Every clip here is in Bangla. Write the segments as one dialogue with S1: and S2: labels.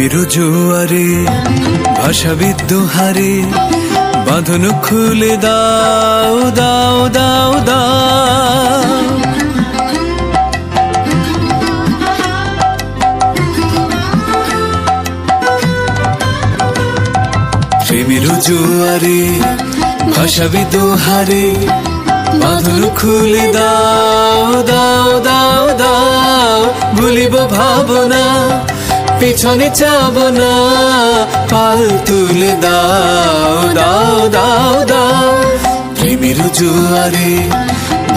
S1: প্রেমের জোয়ারে ভাষা বিদ্রোহারে বাঁধন খুলে দাও দাও দাও দাও। প্রেমের জোয়ারে ভাষা বিদ্রোহারে বাঁধন খুলে দাও দাও দাও দাও। ভুলিব ভাবনা পিছনে চাব না, পাল তুলে দাও দাও দাও দাও। প্রেমের জোয়ারে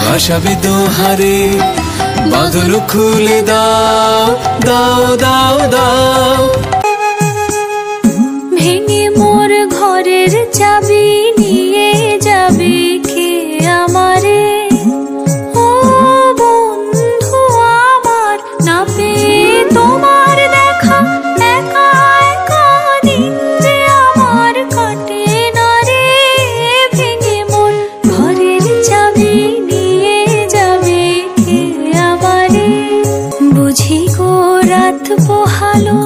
S1: ভাষা বিদ্রোহারে বাঁধন খুলে দাও দাও দাও দাও।
S2: ভেঙে মোর ঘরের চাবি নিয়ে যাবে কে আমারে? ও বন্ধু আমার, না পেয়ে তোমার দেখা একা একা দিন যে আমার কাটে না রে। ভেঙে মোর ঘরের চাবি নিয়ে যাবে কে আমারে? বুঝি গো রাত পোহালো